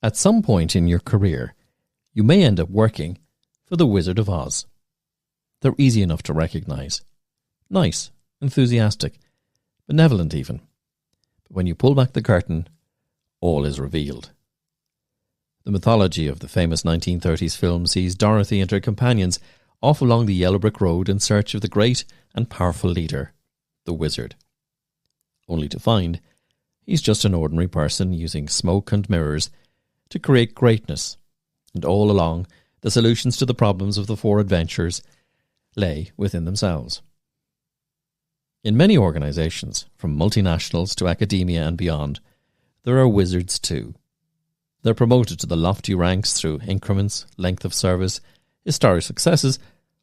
At some point in your career, you may end up working for the Wizard of Oz. They're easy enough to recognize. Nice, enthusiastic, benevolent even. But when you pull back the curtain, all is revealed. The mythology of the famous 1930s film sees Dorothy and her companions off along the yellow brick road in search of the great and powerful leader, the Wizard. Only to find he's just an ordinary person using smoke and mirrors to create greatness, and all along the solutions to the problems of the four adventurers lay within themselves. In many organizations, from multinationals to academia and beyond, there are wizards too. They're promoted to the lofty ranks through increments, length of service, historic successes,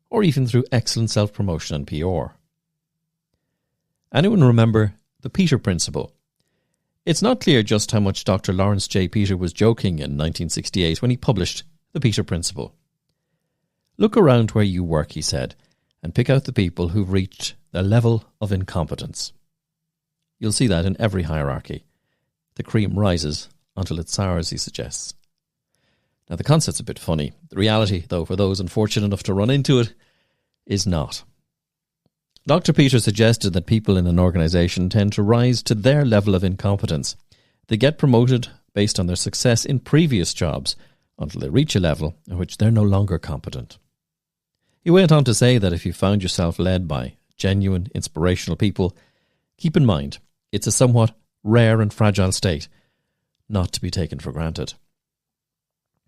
or even through excellent self-promotion and PR. Anyone remember the Peter Principle? It's not clear just how much Dr. Lawrence J. Peter was joking in 1968 when he published the Peter Principle. Look around where you work, he said, and pick out the people who've reached their level of incompetence. You'll see that in every hierarchy. The cream rises until it sours, he suggests. Now, the concept's a bit funny. The reality, though, for those unfortunate enough to run into it, is not. Dr. Peter suggested that people in an organisation tend to rise to their level of incompetence. They get promoted based on their success in previous jobs until they reach a level at which they're no longer competent. He went on to say that if you found yourself led by genuine, inspirational people, keep in mind it's a somewhat rare and fragile state, not to be taken for granted.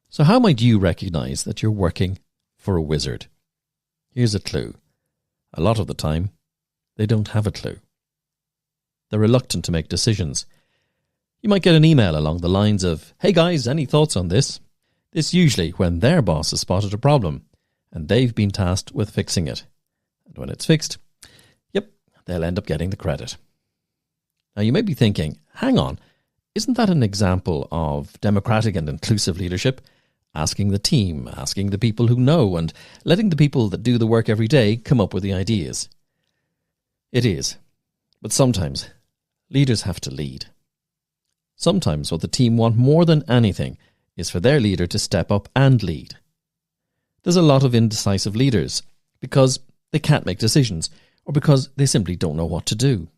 So how might you recognise that you're working for a wizard? Here's a clue. A lot of the time, they don't have a clue. They're reluctant to make decisions. You might get an email along the lines of, "Hey guys, any thoughts on this?" This usually when their boss has spotted a problem and they've been tasked with fixing it. And when it's fixed, they'll end up getting the credit. Now you may be thinking, hang on, isn't that an example of democratic and inclusive leadership? Asking the team, asking the people who know, and letting the people that do the work every day come up with the ideas. It is. But sometimes, leaders have to lead. Sometimes what the team want more than anything is for their leader to step up and lead. There's a lot of indecisive leaders because they can't make decisions or because they simply don't know what to do.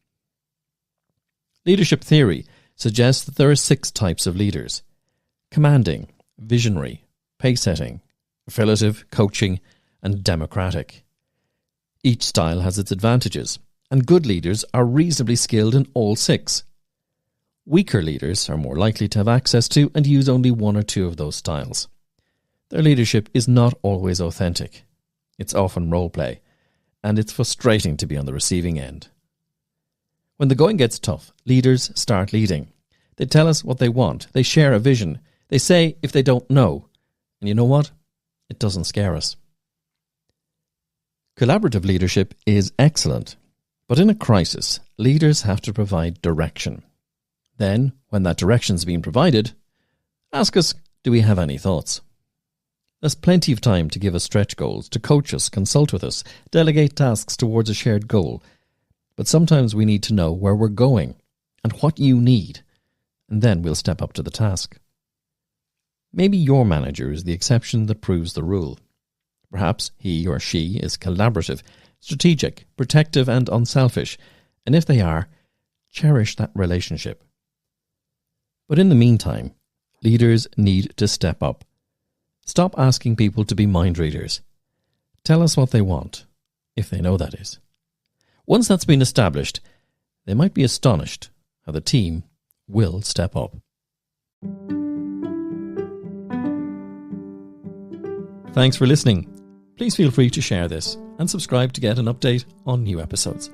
Leadership theory suggests that there are 6 types of leaders: commanding, visionary, pace-setting, affiliative, coaching, and democratic. Each style has its advantages, and good leaders are reasonably skilled in all 6. Weaker leaders are more likely to have access to and use only 1 or 2 of those styles. Their leadership is not always authentic. It's often role play, and it's frustrating to be on the receiving end. When the going gets tough, leaders start leading. They tell us what they want. They share a vision. They say if they don't know. And you know what? It doesn't scare us. Collaborative leadership is excellent, but in a crisis, leaders have to provide direction. Then, when that direction's been provided, ask us, do we have any thoughts? There's plenty of time to give us stretch goals, to coach us, consult with us, delegate tasks towards a shared goal. But sometimes we need to know where we're going and what you need, and then we'll step up to the task. Maybe your manager is the exception that proves the rule. Perhaps he or she is collaborative, strategic, protective, and unselfish, and if they are, cherish that relationship. But in the meantime, leaders need to step up. Stop asking people to be mind readers. Tell us what they want, if they know that is. Once that's been established, they might be astonished how the team will step up. Thanks for listening. Please feel free to share this and subscribe to get an update on new episodes.